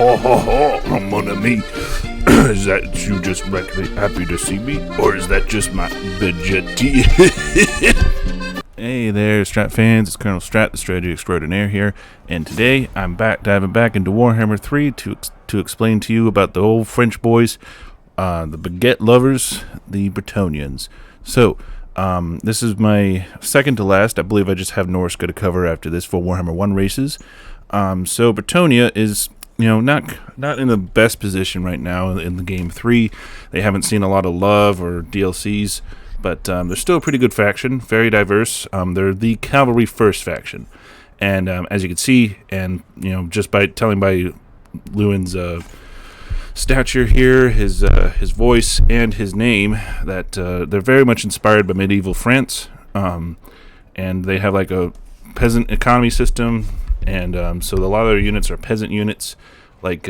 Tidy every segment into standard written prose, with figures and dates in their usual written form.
ho, ho, ho, mon ami. Is that you just happy to see me? Or is that just my Baguette? Hey there, Strat fans. It's Colonel Strat, the strategy extraordinaire here. And today, I'm diving back into Warhammer 3 to explain to you about the old French boys, the Baguette lovers, the Bretonnians. So, this is my second to last. I believe I just have Norska to cover after this for Warhammer 1 races. So Bretonnia is, not in the best position right now in the game 3. They haven't seen a lot of love or DLCs, but they're still a pretty good faction, very diverse. They're the cavalry first faction, and as you can see, and just by Lewin's stature here, his voice, and his name, that they're very much inspired by medieval France, and they have like a peasant economy system, and so a lot of their units are peasant units, like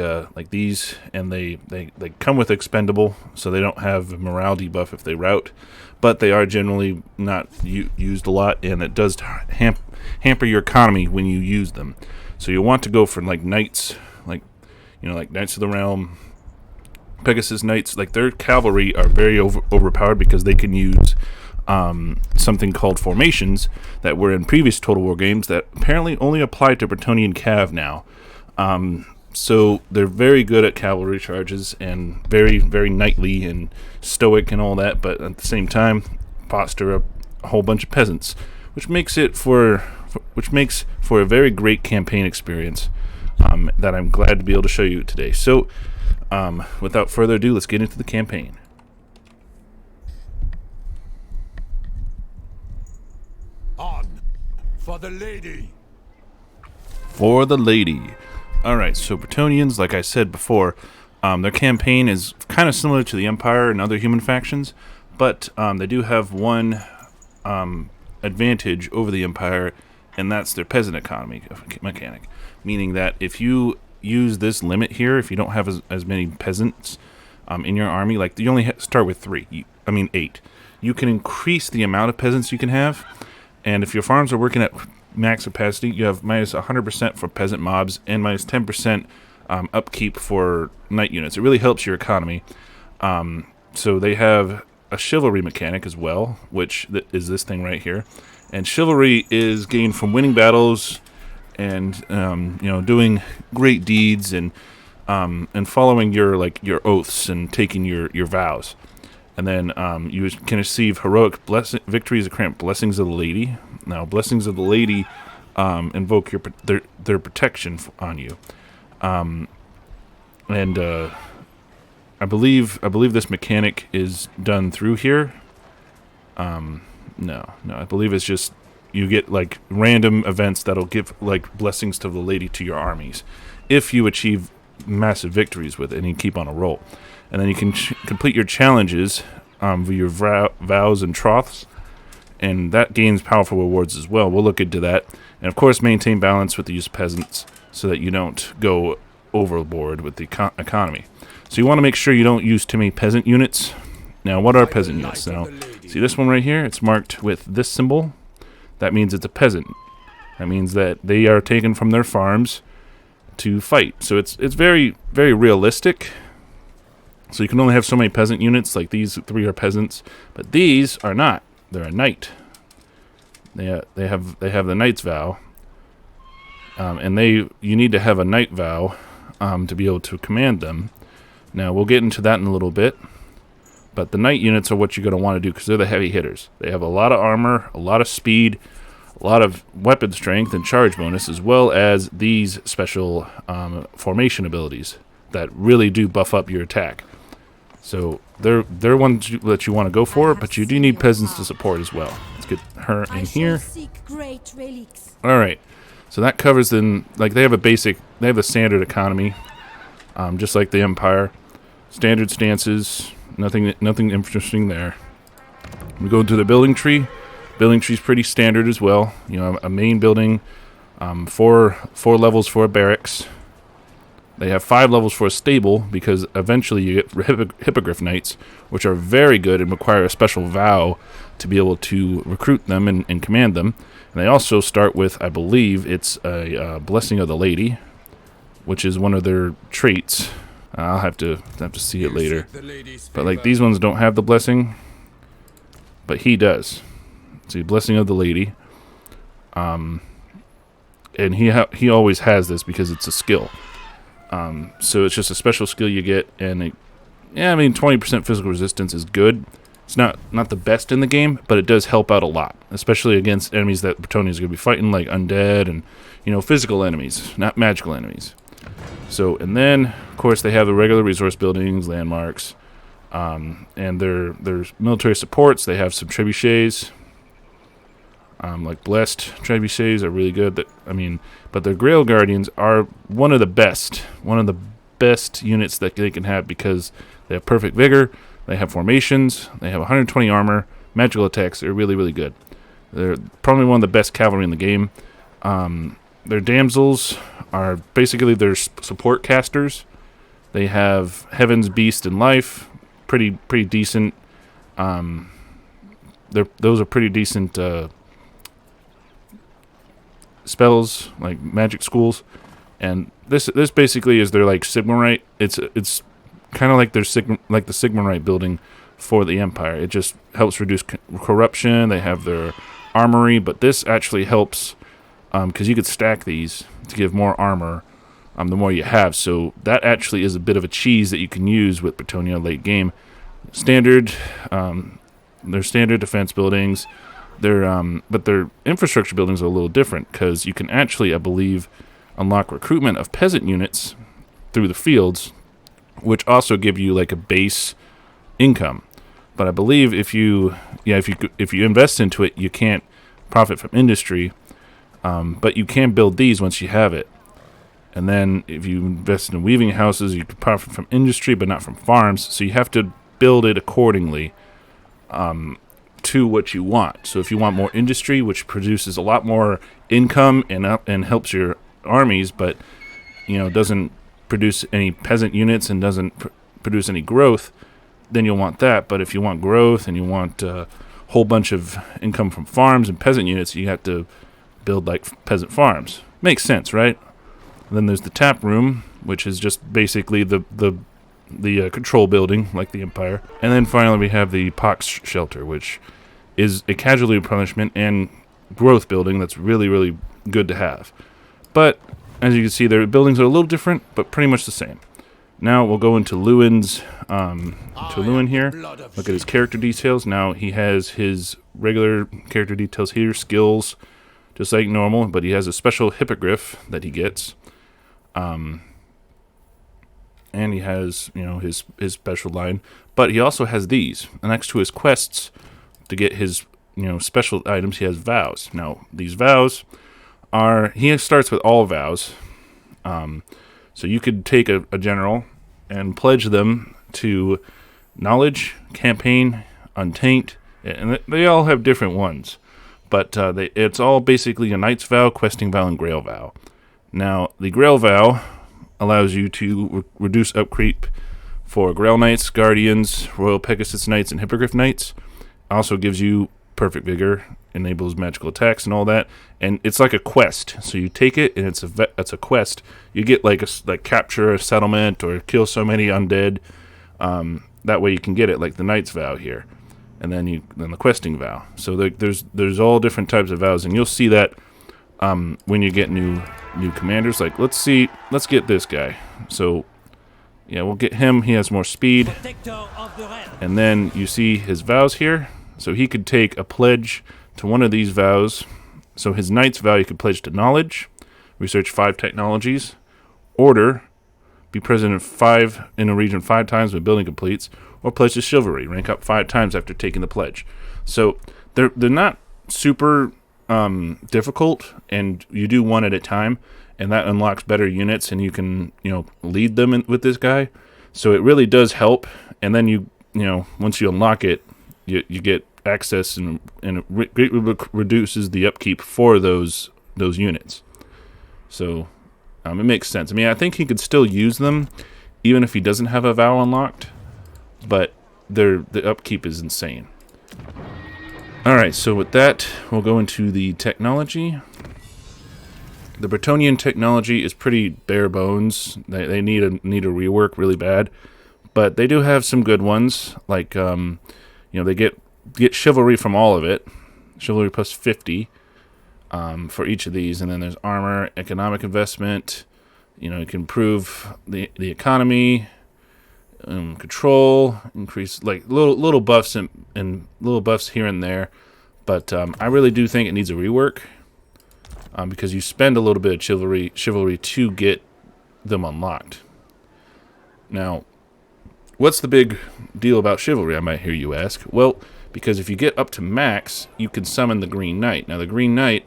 these, and they come with expendable, so they don't have a morale debuff if they rout, but they are generally not used a lot, and it does hamper your economy when you use them. So you want to go for like knights, like Knights of the Realm, Pegasus Knights. Like their cavalry are very overpowered because they can use something called formations that were in previous Total War games that apparently only apply to Bretonnian Cav now. So they're very good at cavalry charges and very, very knightly and stoic and all that, but at the same time foster a whole bunch of peasants, which makes for a very great campaign experience that I'm glad to be able to show you today. So without further ado, let's get into the campaign. On for the lady. For the lady. Alright, so Bretonnians, like I said before, their campaign is kind of similar to the Empire and other human factions, but they do have one advantage over the Empire, and that's their peasant economy mechanic. Meaning that if you use this limit here, if you don't have as many peasants in your army, like you only start with 8. You can increase the amount of peasants you can have, and if your farms are working at max capacity, you have minus 100% for peasant mobs and minus 10% upkeep for knight units. It really helps your economy. So they have a chivalry mechanic as well, which is this thing right here. And chivalry is gained from winning battles and doing great deeds and following your oaths and taking your vows. And then you can receive heroic victories and blessings of the lady. Now, blessings of the lady invoke their protection on you, and I believe this mechanic is done through here. No, I believe it's just you get like random events that'll give like blessings to the lady to your armies if you achieve massive victories with it and you keep on a roll. And then you can complete your challenges with your vows and troths, and that gains powerful rewards as well. We'll look into that. And of course, maintain balance with the use of peasants so that you don't go overboard with the economy. So you want to make sure you don't use too many peasant units. Now, what are peasant units? Now, see this one right here? It's marked with this symbol. That means it's a peasant. That means that they are taken from their farms to fight. So it's very, very realistic. So you can only have so many peasant units, like these 3 are peasants, but these are not. They're a knight. They have the knight's vow, and you need to have a knight vow to be able to command them. Now we'll get into that in a little bit, but the knight units are what you're going to want to do because they're the heavy hitters. They have a lot of armor, a lot of speed, a lot of weapon strength and charge bonus, as well as these special formation abilities that really do buff up your attack. So they're ones that you want to go for, but you do need peasants to support as well. Let's get her in here. Alright, so that covers then, like they have a standard economy, just like the Empire. Standard stances, nothing interesting there. We go into the building tree. Building tree's pretty standard as well. A main building, 4 levels for a barracks. They have 5 levels for a stable because eventually you get Hippogriff Knights, which are very good and require a special vow to be able to recruit them and command them. And they also start with, I believe, it's a Blessing of the Lady. which is one of their traits. I'll have to see it later. But like these ones don't have the blessing, but he does. See, blessing of the lady. And he always has this because it's a skill. So it's just a special skill you get, and yeah, I mean 20% physical resistance is good. It's not the best in the game, but it does help out a lot, especially against enemies that Bretonnia is going to be fighting, like undead and physical enemies, not magical enemies. So, and then of course they have the regular resource buildings, landmarks, and their military supports. They have some trebuchets. Like blessed trebuchets are really good. But their Grail Guardians are one of the best units that they can have because they have perfect vigor, they have formations, they have 120 armor, magical attacks. They're really, really good. They're probably one of the best cavalry in the game. Their damsels are basically their support casters. They have Heaven's Beast and Life, pretty decent. Those are pretty decent. Spells, like magic schools, and this basically is their like Sigmarite. It's kind of like their the Sigmarite building for the Empire. It just helps reduce corruption. They have their armory, but this actually helps because you could stack these to give more armor the more you have. So that actually is a bit of a cheese that you can use with Bretonnia late game. Standard, their standard defense buildings. But their infrastructure buildings are a little different because you can actually, I believe, unlock recruitment of peasant units through the fields, which also give you like a base income. But I believe if you invest into it, you can't profit from industry, but you can build these once you have it. And then if you invest in weaving houses, you can profit from industry, but not from farms. So you have to build it accordingly. To what you want. So if you want more industry, which produces a lot more income and helps your armies, but doesn't produce any peasant units and doesn't produce any growth, then you'll want that. But if you want growth and you want a whole bunch of income from farms and peasant units, you have to build like peasant farms. Makes sense, right? And then there's the tap room, which is just basically the control building, like the Empire. And then finally we have the pox shelter, which is a casualty replenishment and growth building that's really, really good to have. But as you can see, their buildings are a little different, but pretty much the same. Now we'll go into Lewin's Lewin here. Look at his character details. Now he has his regular character details here, skills, just like normal, but he has a special hippogriff that he gets. And he has, his special line. But he also has these. Next to his quests, to get his, special items, he has vows. Now, these vows he starts with all vows. So you could take a general and pledge them to knowledge, campaign, untaint, and they all have different ones. But it's all basically a knight's vow, questing vow, and grail vow. Now, the grail vow allows you to reduce upkeep for Grail Knights, Guardians, Royal Pegasus Knights, and Hippogriff Knights. Also gives you perfect vigor, enables magical attacks and all that. And it's like a quest. So you take it, and it's a quest. You get like capture a settlement or kill so many undead. That way you can get it, like the Knight's Vow here, and then the questing vow. So there's all different types of vows, and you'll see that when you get new commanders. Like let's get this guy. So yeah, we'll get him. He has more speed, and then you see his vows here. So he could take a pledge to one of these vows. So his knight's vow, you could pledge to knowledge, research 5 technologies, order, be present in a region 5 times when building completes, or pledge to chivalry, rank up 5 times after taking the pledge. So they're not super difficult, and you do one at a time, and that unlocks better units, and you can lead them with this guy. So it really does help. And then once you unlock it, you get access, and it greatly reduces the upkeep for those units. So it makes sense. I mean, I think he could still use them even if he doesn't have a vow unlocked, but the upkeep is insane. Alright, so with that, we'll go into the technology. The Bretonnian technology is pretty bare bones. They need a rework really bad, but they do have some good ones. Like they get chivalry from all of it, chivalry plus 50 for each of these, and then there's armor, economic investment. You can improve the economy, control, increase like little buffs and little buffs here and there. But I really do think it needs a rework. Because you spend a little bit of chivalry to get them unlocked. Now, what's the big deal about chivalry, I might hear you ask? Well, because if you get up to max, you can summon the Green Knight. Now, the Green Knight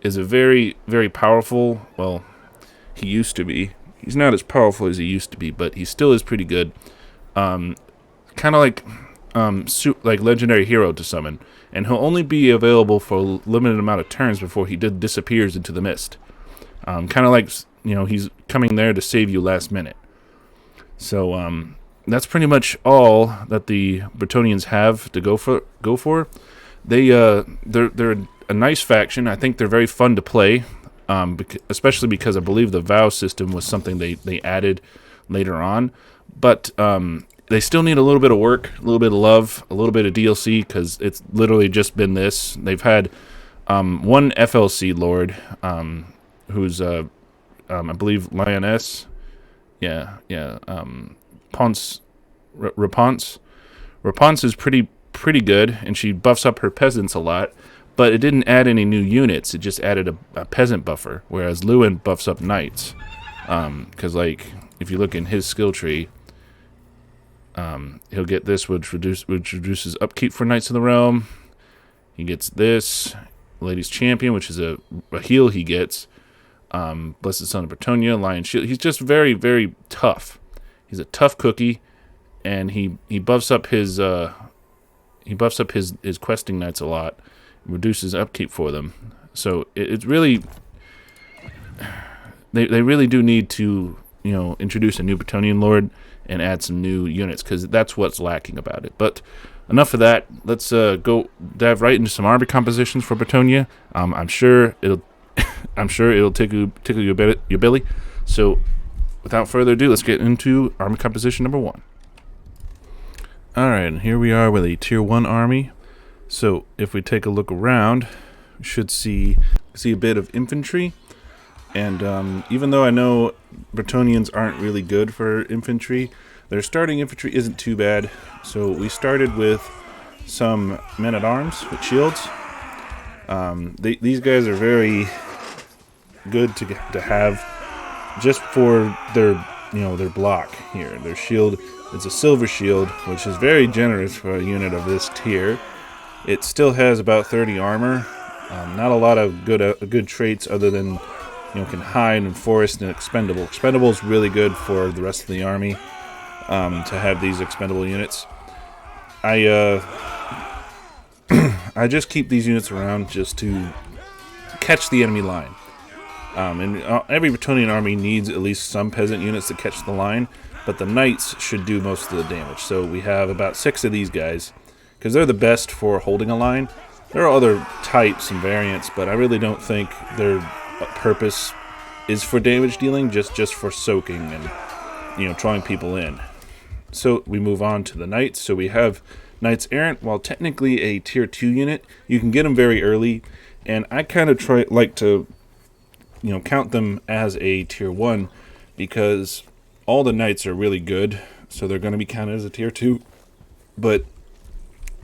is a very, very powerful, well, he used to be. He's not as powerful as he used to be, but he still is pretty good. Kind of like legendary hero to summon. And he'll only be available for a limited amount of turns before he disappears into the mist. Kind of like, he's coming there to save you last minute. So that's pretty much all that the Bretonnians have to go for. They're a nice faction. I think they're very fun to play, especially because I believe the vow system was something they added later on. But they still need a little bit of work, a little bit of love, a little bit of DLC, because it's literally just been this. They've had one FLC Lord, who's, I believe, Lioness. Yeah. Ponce. Raponce is pretty good, and she buffs up her peasants a lot, but it didn't add any new units. It just added a peasant buffer, whereas Lewin buffs up knights. Because, if you look in his skill tree, he'll get this, which reduces upkeep for Knights of the Realm. He gets this, Lady's Champion, which is a heal he gets. Blessed Son of Bretonnia, Lion Shield. He's just very, very tough. He's a tough cookie, and he buffs up his questing knights a lot, reduces upkeep for them. So it's really they really do need to introduce a new Bretonnian Lord and add some new units, because that's what's lacking about it. But enough of that. Let's go dive right into some army compositions for Bretonnia. I'm sure it'll tickle your belly. So, without further ado, let's get into army composition number 1. All right, and here we are with a tier 1 army. So, if we take a look around, we should see a bit of infantry. And even though I know Bretonnians aren't really good for infantry, their starting infantry isn't too bad. So we started with some men-at-arms with shields. These guys are very good to have just for their block here. Their shield is a silver shield, which is very generous for a unit of this tier. It still has about 30 armor. Not a lot of good traits other than can hide and forest and expendable. Expendable is really good for the rest of the army to have these expendable units. I just keep these units around just to catch the enemy line. And every Bretonnian army needs at least some peasant units to catch the line, but the knights should do most of the damage. So we have about 6 of these guys, because they're the best for holding a line. There are other types and variants, but I really don't think their purpose is for damage dealing, just for soaking and drawing people in. So we move on to the knights. So we have Knights Errant. While technically a tier 2 unit, you can get them very early, and I kind of like to count them as a tier 1 because all the knights are really good, so they're going to be counted as a tier 2. But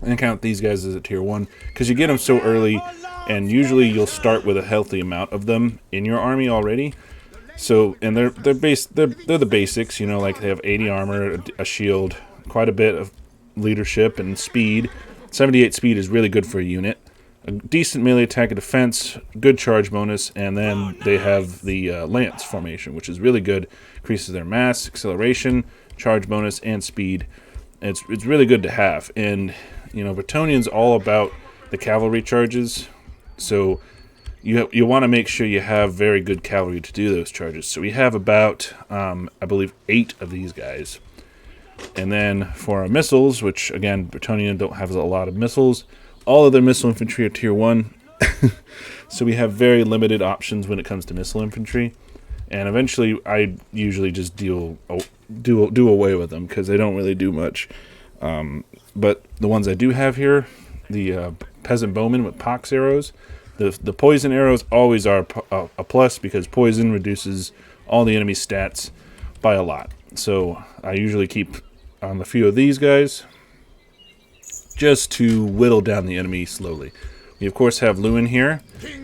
I count these guys as a tier 1 because you get them so early, and usually you'll start with a healthy amount of them in your army already. So, and they're the basics, like they have 80 armor, a shield, quite a bit of leadership and speed. 78 speed is really good for a unit. A decent melee attack and defense, good charge bonus, and then they have the lance formation, which is really good. Increases their mass, acceleration, charge bonus, and speed. It's really good to have. And Bretonnian's all about the cavalry charges, so you want to make sure you have very good cavalry to do those charges. So we have about, I believe, 8 of these guys. And then for our missiles, which again, Bretonnian don't have a lot of missiles. All of their missile infantry are tier 1. So we have very limited options when it comes to missile infantry. And eventually, I usually just do away with them because they don't really do much. But the ones I do have here, the peasant bowmen with pox arrows, the poison arrows always are a plus because poison reduces all the enemy stats by a lot. So I usually keep on a few of these guys just to whittle down the enemy slowly. We of course have Lewin here.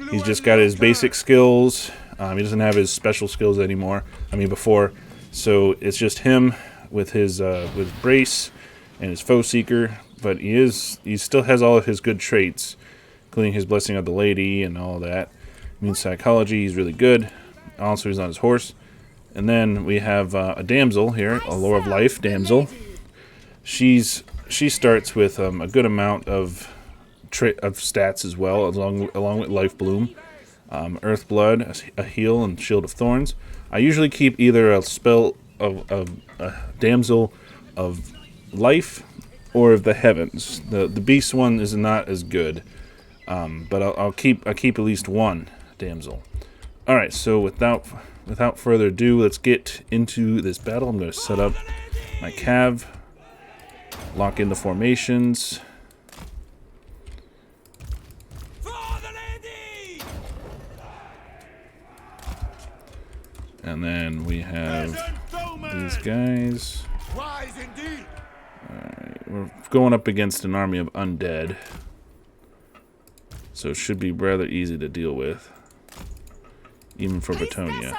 He's just got his basic skills. He doesn't have his special skills anymore. Before. So it's just him with his with Brace and his Foe Seeker. But he still has all of his good traits, including his Blessing of the Lady and all that. Immune Psychology, he's really good. Also, he's on his horse. And then we have a damsel here, a Lore of Life damsel. She starts with a good amount of stats as well, along with Life Bloom, Earth Blood, a heal, and Shield of Thorns. I usually keep either a spell of a damsel of life or of the heavens. The beast one is not as good, but I'll keep at least one damsel. All right, so without further ado, let's get into this battle. I'm going to set up my cav, lock in the formations. And then we have these guys. Alright, we're going up against an army of undead. So it should be rather easy to deal with, even for Bretonnia.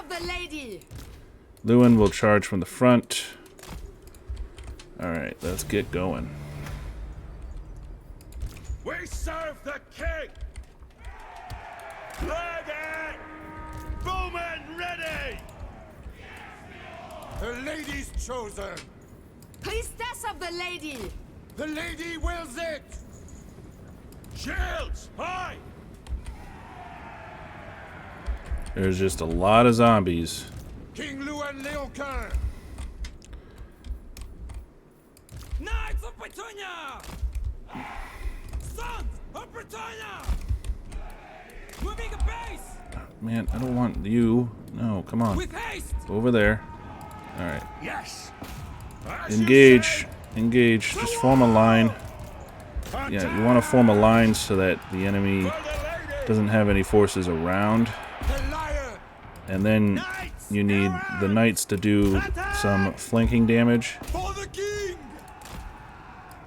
Lewin will charge from the front. Alright, let's get going. We serve the king! Baguette! Bowman ready! The lady's chosen! Priestess of the lady! The lady wills it! Shields, high! There's just a lot of zombies. King Lewin Leonquin! Knights of Bretonnia! Sons of Bretonnia! Moving a base! Man, I don't want you. No, come on. With haste! Over there. Alright. Yes! Engage. Engage. Just form a line. Yeah, you want to form a line so that the enemy doesn't have any forces around. And then you need the knights to do some flanking damage.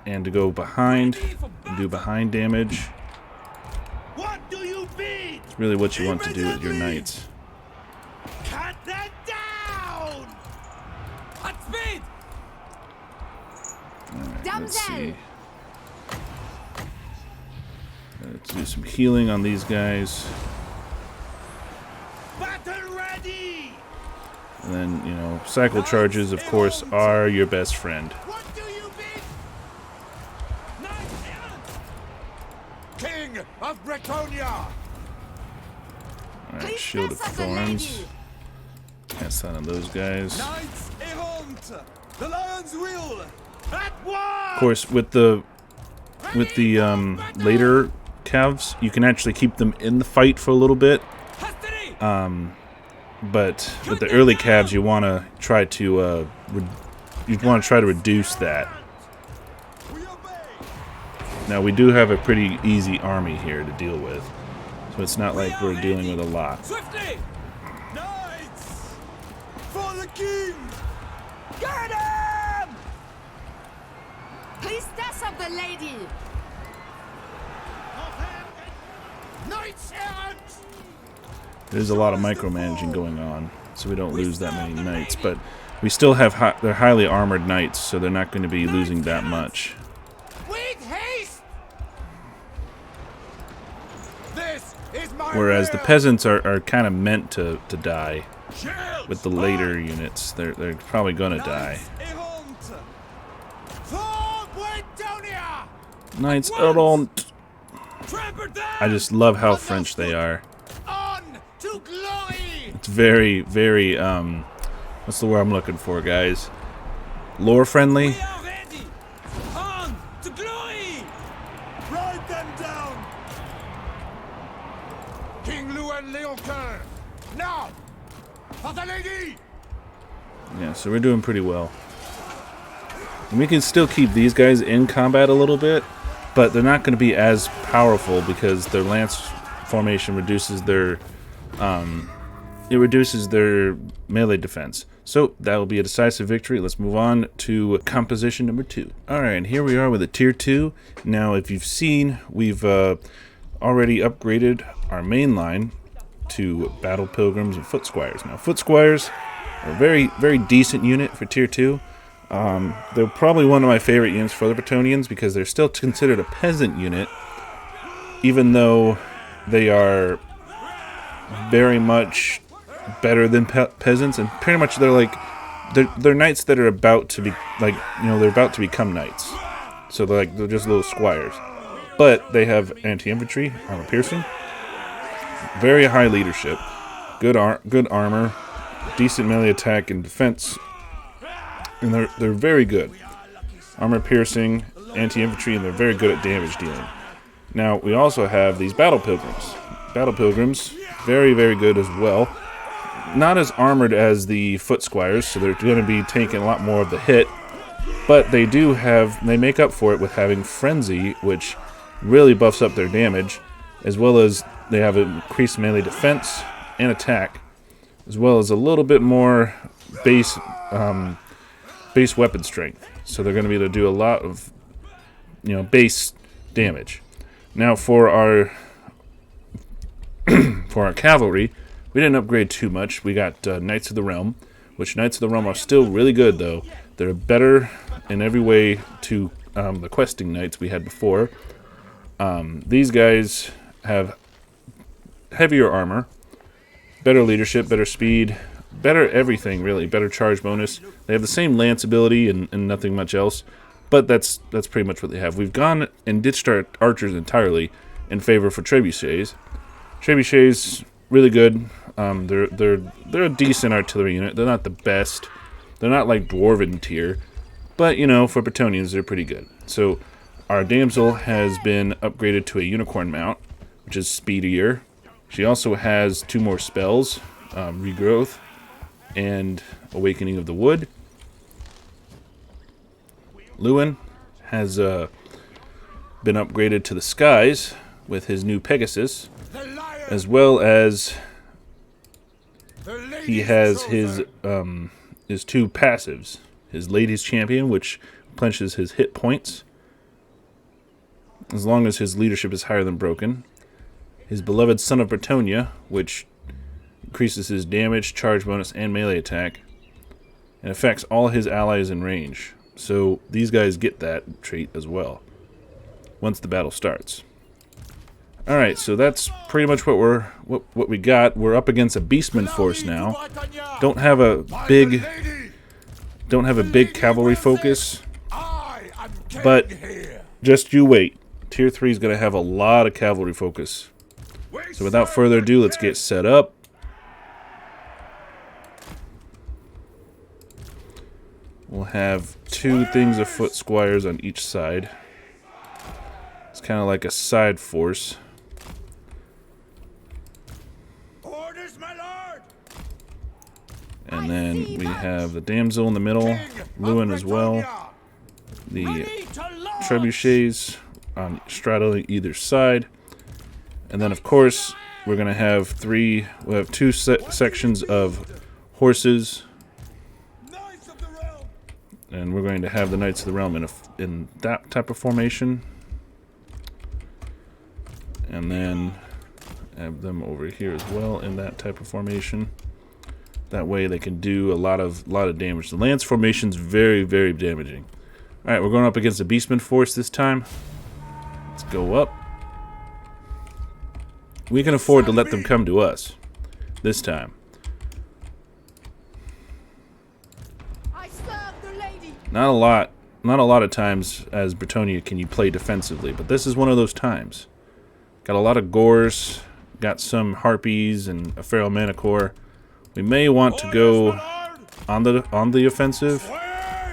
And to go behind and do behind damage. It's really what you want to do with your knights. Cut that down! At speed! Alright, let's see. Let's do some healing on these guys. Battle ready! And then, cycle charges, of course, are your best friend. What do you bid? King of Bretonnia! Alright, Shield of Thorns. Cast that on those guys. Knights errant! The lion's will! At once! Of course, with the later calves, you can actually keep them in the fight for a little bit. But with the early calves, you want to try to reduce that. Now we do have a pretty easy army here to deal with, so it's not like we're dealing with a lot. Swiftly! Knights! For the king! Get him! Priestess of the lady! Knights errant! There's a lot of micromanaging going on, so we don't lose that many knights, but we still have they're highly armored knights, so they're not going to be losing that much. With haste! This is my Whereas the will! peasants are kind of meant to die. Shields! With the later units, they're probably going to die. Knights errant! For Bretonnia! Knights errant. Trample down! I just love how French they are. On to glory! It's very, very, what's the word I'm looking for, guys? Lore friendly? We are ready! On to glory! Ride them down! King Louis Leoncoeur! Now! For the lady! Yeah, so we're doing pretty well. And we can still keep these guys in combat a little bit, but they're not going to be as powerful because their lance formation reduces their melee defense. So that will be a decisive victory. Let's move on to composition number 2. Alright, and here we are with a tier 2. Now, if you've seen, we've already upgraded our main line to Battle Pilgrims and Foot Squires. Now, Foot Squires are a very, very decent unit for tier 2. They're probably one of my favorite units for the Bretonnians because they're still considered a peasant unit, even though they are very much better than peasants, and pretty much they're knights that are about to be they're about to become knights. So they're just little squires, but they have anti-infantry, armor piercing, very high leadership, good armor, decent melee attack and defense, and they're very good. Armor piercing, anti-infantry, and they're very good at damage dealing. Now we also have these battle pilgrims. Battle pilgrims, very, very good as well. Not as armored as the foot squires, so they're going to be taking a lot more of the hit. But they make up for it with having frenzy, which really buffs up their damage, as well as they have increased melee defense and attack, as well as a little bit more base weapon strength. So they're going to be able to do a lot of base damage. Now for our cavalry, we didn't upgrade too much. We got Knights of the Realm, which Knights of the Realm are still really good, though. They're better in every way to the questing knights we had before. These guys have heavier armor, better leadership, better speed, better everything, really. Better charge bonus. They have the same lance ability and nothing much else, but that's pretty much what they have. We've gone and ditched our archers entirely in favor for trebuchets. Trebuchets, really good. They're a decent artillery unit. They're not the best. They're not like dwarven tier, but for Bretonnians they're pretty good. So our damsel has been upgraded to a unicorn mount, which is speedier. She also has 2 more spells, regrowth and awakening of the wood. Lewin has been upgraded to the skies with his new Pegasus, as well as he has his 2 passives. His Ladies Champion, which replenishes his hit points, as long as his leadership is higher than broken. His Beloved Son of Bretonnia, which increases his damage, charge bonus, and melee attack, and affects all his allies in range. So these guys get that trait as well once the battle starts. Alright, so that's pretty much what we got. We're up against a beastman force now. Don't have a big cavalry focus, but just you wait. Tier 3 is going to have a lot of cavalry focus. So without further ado, let's get set up. We'll have 2 things of foot squires on each side. It's kind of like a side force. And then we have the damsel in the middle, Lewin as well. The trebuchets on straddling either side. And then, of course, we're going to have 2 sections of horses. And we're going to have the Knights of the Realm in that type of formation. And then have them over here as well in that type of formation. That way they can do a lot of damage. The lance formation is very, very damaging. Alright, we're going up against a beastman force this time. Let's go up. We can afford to let them come to us this time. Not a lot of times as Bretonnia can you play defensively, but this is one of those times. Got a lot of gores, got some harpies and a feral manicore. We may want to go on the offensive,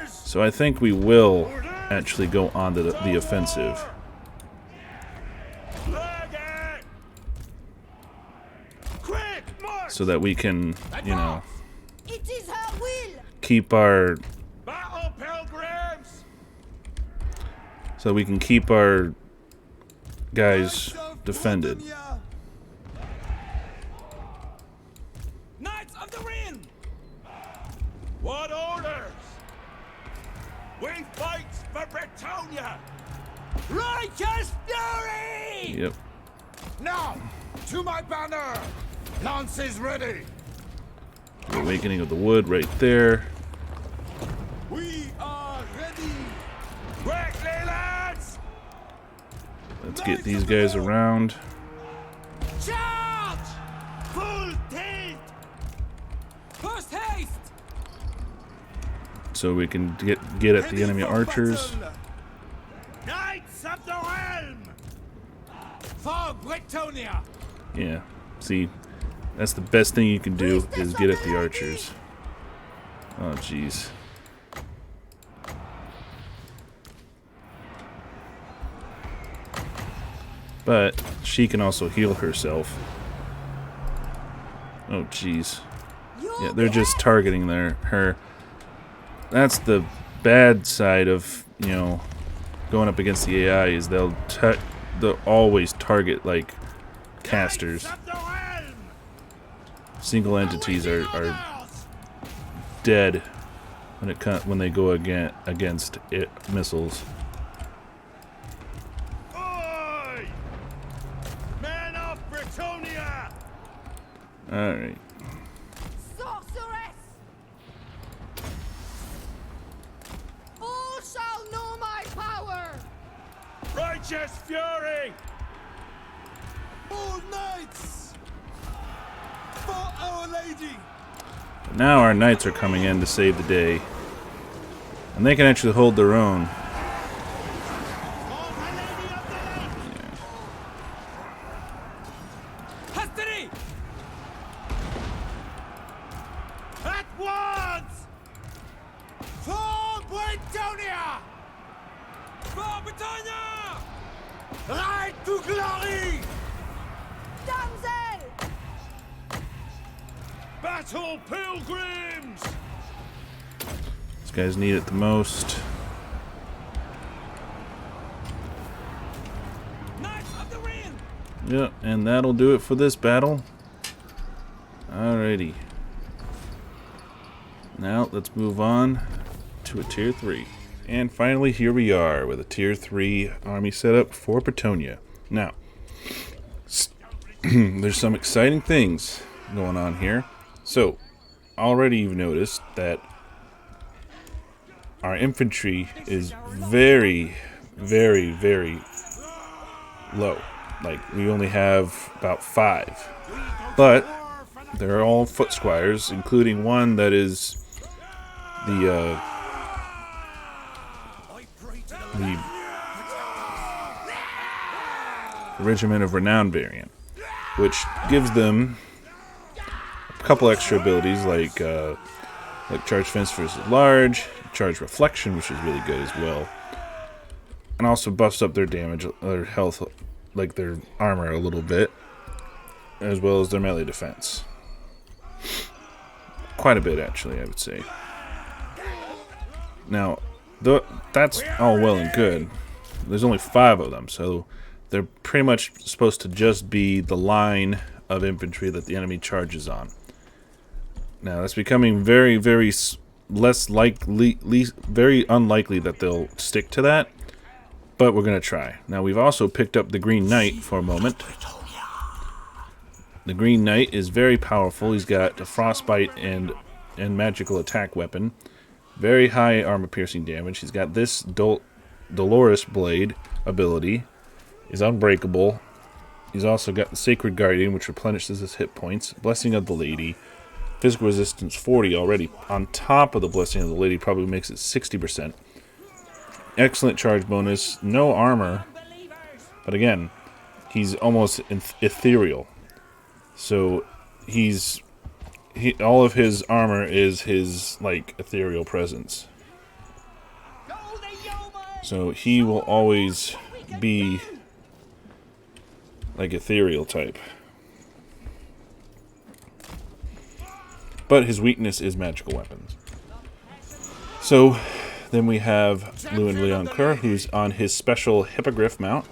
so I think we will actually go on to the offensive. so that we can, you know, It is her will. keep our Battle pilgrims! so we can keep our guys defended. Knights of the Ring. What orders? We fight for Bretonnia! Righteous fury. Yep. Now, to my banner! Lances ready! The Awakening of the Wood right there. We are ready! Quickly, lads! Let's get these guys around. Charge! Full tilt! Post haste. So we can get at the enemy archers. Knights of the Realm! For Bretonnia! Yeah. See, that's the best thing you can do is get at the archers. Oh, jeez. But she can also heal herself. Oh, jeez. Yeah, they're just targeting her. That's the bad side of, you know, going up against the AI is they'll always target like casters. Knights of the Realm! Single entities are dead when they go against missiles. Oi! Men of Bretonnia! All right. Sorceress. All shall know my power. Righteous fury! All knights! For Our Lady! Now our knights are coming in to save the day, and they can actually hold their own. For the Lady of the Lake! Hastily. At once! For Bretonnia! For Bretonnia. Ride to glory! Damsel. Battle pilgrims! These guys need it the most. Knights of the Ring. Yep, and that'll do it for this battle. Alrighty. Now let's move on to a tier 3. And finally here we are with a tier 3 army setup for Bretonnia. Now, there's some exciting things going on here. So, already you've noticed that our infantry is very, very, very low. Like, we only have about 5. But they're all foot squires, including one that is the Regiment of Renown variant, which gives them a couple extra abilities like Charge Fence versus Large, Charge Reflection, which is really good as well, and also buffs up their damage, their health, like their armor a little bit, as well as their melee defense. Quite a bit, actually, I would say. Now, that's all well and good. There's only 5 of them, so they're pretty much supposed to just be the line of infantry that the enemy charges on. Now, that's becoming very, very less likely, very unlikely that they'll stick to that, but we're going to try. Now, we've also picked up the Green Knight for a moment. The Green Knight is very powerful. He's got a frostbite and magical attack weapon. Very high armor-piercing damage. He's got this Dolorous Blade ability. He's unbreakable. He's also got the Sacred Guardian, which replenishes his hit points. Blessing of the Lady. Physical resistance 40 already. On top of the Blessing of the Lady, probably makes it 60%. Excellent charge bonus. No armor. But again, he's almost ethereal. So all of his armor is his, like, ethereal presence. So he will always be like ethereal type. but his weakness is magical weapons. So then we have Lewin Leoncoeur, who's on his special hippogriff mount.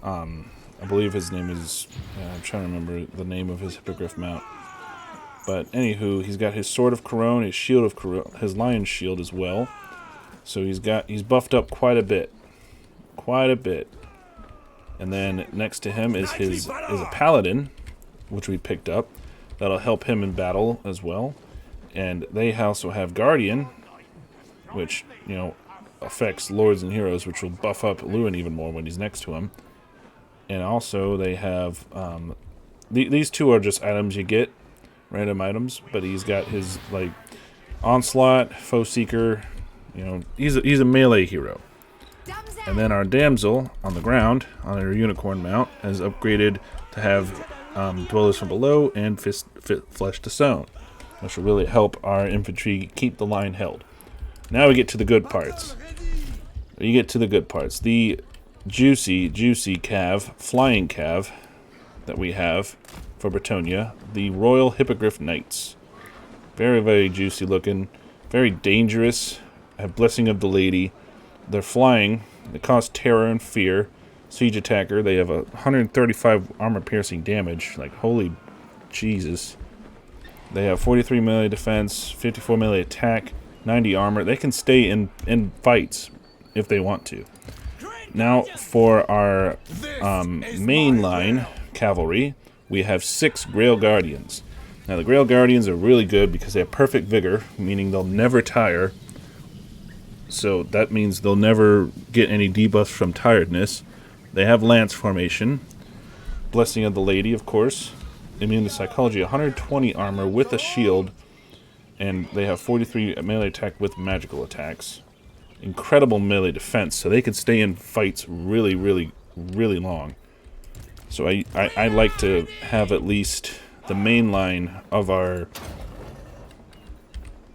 I believe his name is... I'm trying to remember the name of his hippogriff mount. But anywho, he's got his sword of Couronne, his shield of Couronne, his lion's shield as well. So he's buffed up quite a bit. Quite a bit. And then next to him is a paladin, which we picked up. That'll help him in battle as well. And they also have Guardian, which, you know, affects lords and heroes, which will buff up Lewin even more when he's next to him. And also they have these two are just items you get, random items, but he's got his like Onslaught, Foe Seeker, you know, he's a melee hero. And then our damsel on the ground on her unicorn mount is upgraded to have Dwellers from Below and Flesh to Stone, which will really help our infantry keep the line held. Now we get to the good parts. You get to the good parts. The juicy flying cav that we have for Bretonnia, the Royal Hippogriff Knights. Very, very juicy looking, very dangerous, have Blessing of the Lady. They're flying, they cause terror and fear. Siege attacker, they have 135 armor piercing damage, like holy Jesus. They have 43 melee defense, 54 melee attack, 90 armor. They can stay in fights if they want to. Now, for our mainline cavalry, we have 6 Grail Guardians. Now, the Grail Guardians are really good because they have perfect vigor, meaning they'll never tire. So that means they'll never get any debuffs from tiredness. They have Lance formation, Blessing of the Lady, of course, immune to psychology, 120 armor with a shield, and they have 43 melee attack with magical attacks. Incredible melee defense, so they can stay in fights really, really, really long. So I like to have at least the main line of our...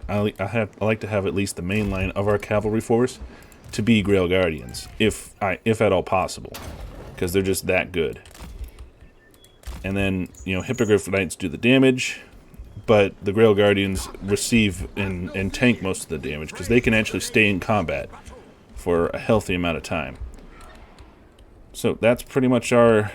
I like to have at least the main line of our cavalry force to be Grail Guardians, if at all possible, because they're just that good. And then, you know, Hippogriff Knights do the damage, but the Grail Guardians receive and tank most of the damage, because they can actually stay in combat for a healthy amount of time. So that's pretty much our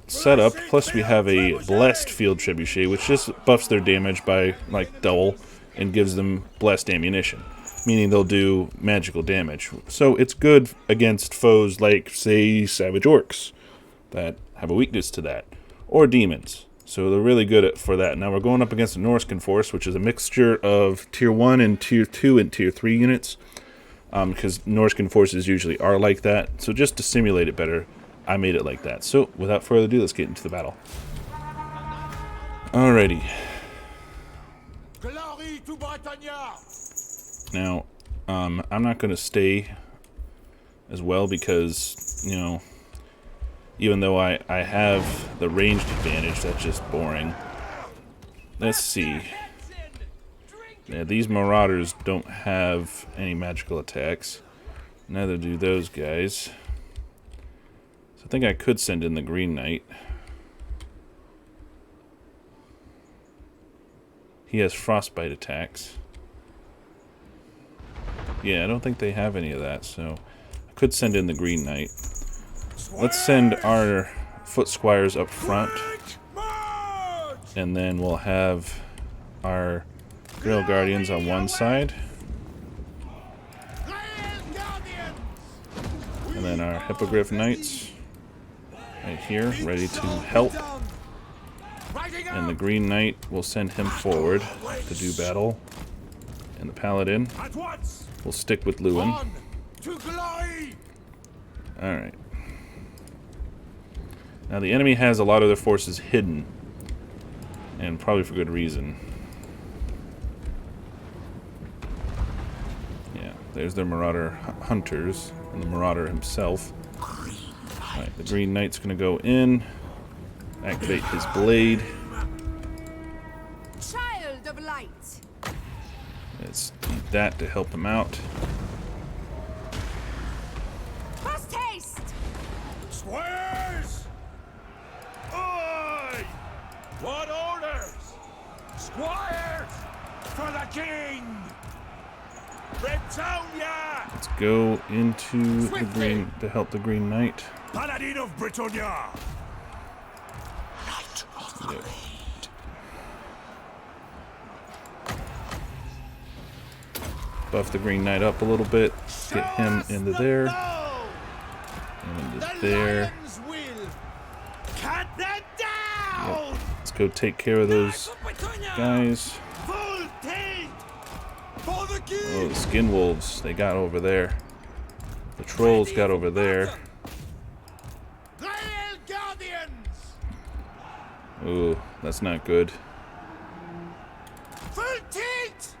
setup. Plus we have a Blessed Field Trebuchet, which just buffs their damage by like double and gives them blessed ammunition, meaning they'll do magical damage. So it's good against foes like, say, Savage Orcs that have a weakness to that, or demons. So they're really good for that. Now we're going up against a Norscan force, which is a mixture of Tier 1 and Tier 2 and Tier 3 units, because Norscan forces usually are like that. So just to simulate it better, I made it like that. So without further ado, let's get into the battle. Alrighty. Glory to Bretonnia! Now, I'm not going to stay as well because, you know, even though I have the ranged advantage, that's just boring. Let's see. Yeah, these Marauders don't have any magical attacks. Neither do those guys. So I think I could send in the Green Knight. He has frostbite attacks. Yeah, I don't think they have any of that, so I could send in the Green Knight. Let's send our foot squires up front, and then we'll have our Grail Guardians on one side, and then our Hippogriff Knights right here, ready to help. And the Green Knight will send him forward to do battle, and the Paladin will stick with Lewin. Alright. Now the enemy has a lot of their forces hidden, and probably for good reason. Yeah, there's their Marauder hunters, and the Marauder himself. Alright, the Green Knight's gonna go in, activate his blade. Child of light. Let's need that to help him out. Post haste. Squares! Aye! What orders? Squires! For the king! Bretonnia! Let's go into the green to help the Green Knight. Paladin of Bretonnia! Yep. Buff the Green Knight up a little bit. Get him into there. And into there. Cut them down! Yep. Let's go take care of those guys. Full tilt! For the king! Oh, the Skin Wolves, they got over there. The Trolls got over there. Grail Guardians! Ooh, that's not good. Full tilt!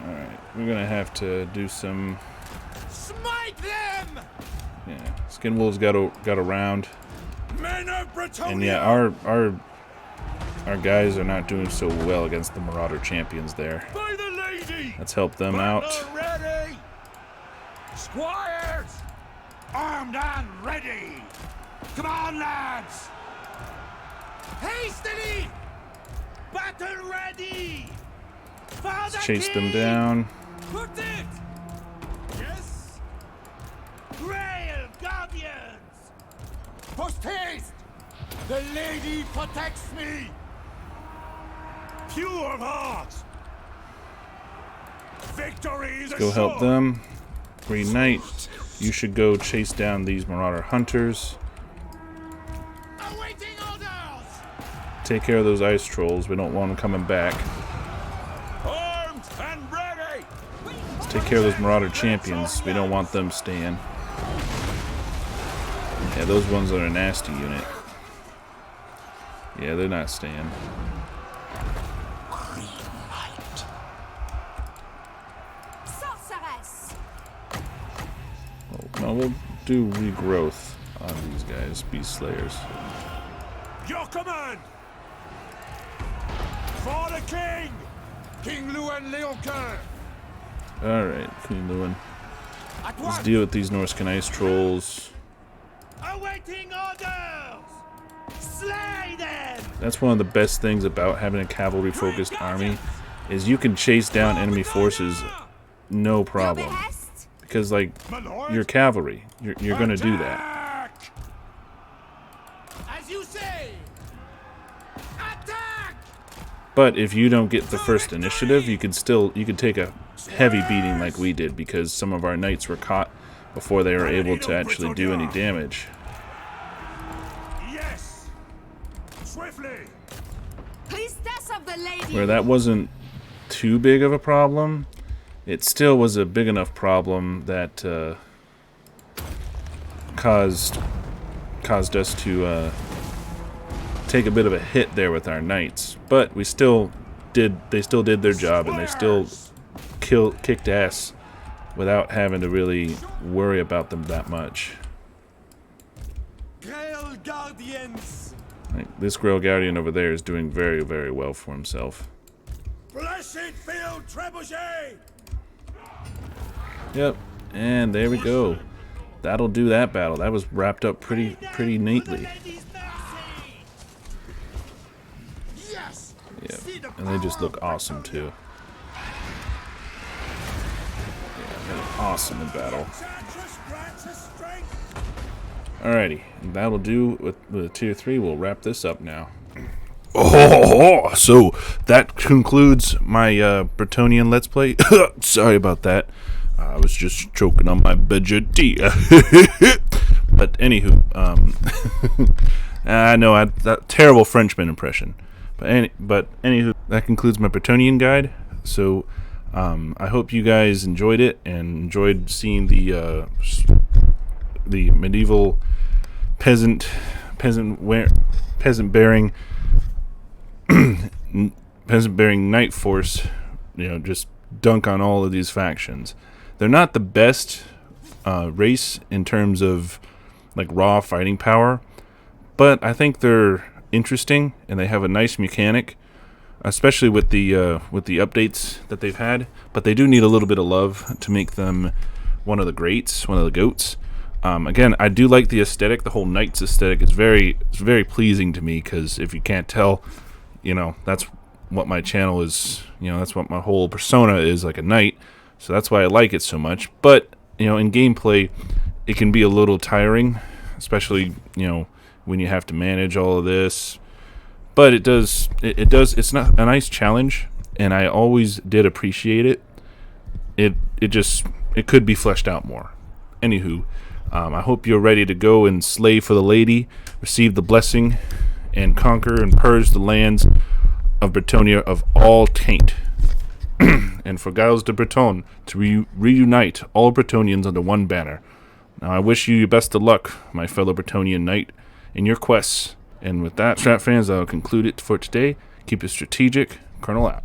Alright, we're gonna have to do some... Smite them! Yeah, Skin Wolves got around. Men of Bretonnia! And yeah, our guys are not doing so well against the Marauder champions there. By the lady! Let's help them out. Ready! Squires! Armed and ready! Come on, lads! Hastily! Battle ready! Let's chase them down. Put it! Yes! Grail Guardians! Post haste! The lady protects me! Pure of heart! Victory is Let's go help them. Green Knight, you should go chase down these Marauder Hunters. Awaiting orders! Take care of those Ice Trolls. We don't want them coming back. Armed and ready! Let's take care of those Marauder champions. We don't want them staying. Yeah, those ones are a nasty unit. Yeah, they're not staying. Sorceress! Oh, no, we'll do regrowth on these guys, Beast Slayers. Your command! For the king! King Luan Leoncoeur! Alright, Queen Lewin. At Let's once! deal with these Norscan Ice Trolls. Awaiting orders! Slay them! That's one of the best things about having a cavalry-focused army, is you can chase down enemy forces no problem. Behest? Because, like, My lord! you're cavalry. You're gonna do that. Attack! As you say! Attack! But if you don't get the first initiative, you can take a heavy beating like we did, because some of our knights were caught before they were able to actually do any damage. Yes! Swiftly! Priestess of the lady! Where that wasn't too big of a problem, it still was a big enough problem that caused us to take a bit of a hit there with our knights. But they still did their job, and they still kicked ass without having to really worry about them that much. Grail Guardians! Like, this Grail Guardian over there is doing very, very well for himself. Blessed field trebuchet! Yep, and there we go. That'll do that battle. That was wrapped up pretty neatly. Yes! Yep, and they just look awesome too. Yeah, they're awesome in battle. Alrighty, and that'll do with Tier 3. We'll wrap this up now. Oh, so that concludes my Bretonnian Let's Play. Sorry about that. I was just choking on my Baguette. But anywho, I know that terrible Frenchman impression. But anywho, that concludes my Bretonnian guide. So I hope you guys enjoyed it and enjoyed seeing the medieval peasant bearing knight force, just dunk on all of these factions. They're not the best race in terms of like raw fighting power, but I think they're interesting and they have a nice mechanic, especially with the updates that they've had. But they do need a little bit of love to make them one of the greats, one of the goats. Again, I do like the aesthetic. The whole Knights aesthetic is very pleasing to me, because if you can't tell, you know, that's what my channel is, you know, that's what my whole persona is, like a knight. So that's why I like it so much. But, you know, in gameplay, it can be a little tiring, especially, you know, when you have to manage all of this. But it's not a nice challenge, and I always did appreciate it. It could be fleshed out more. Anywho, I hope you're ready to go and slay for the lady, receive the blessing, and conquer and purge the lands of Bretonnia of all taint. And for Giles de Breton to reunite all Bretonians under one banner. Now I wish you best of luck, my fellow Bretonian knight, in your quests. And with that, Strat fans, I'll conclude it for today. Keep it strategic. Colonel out.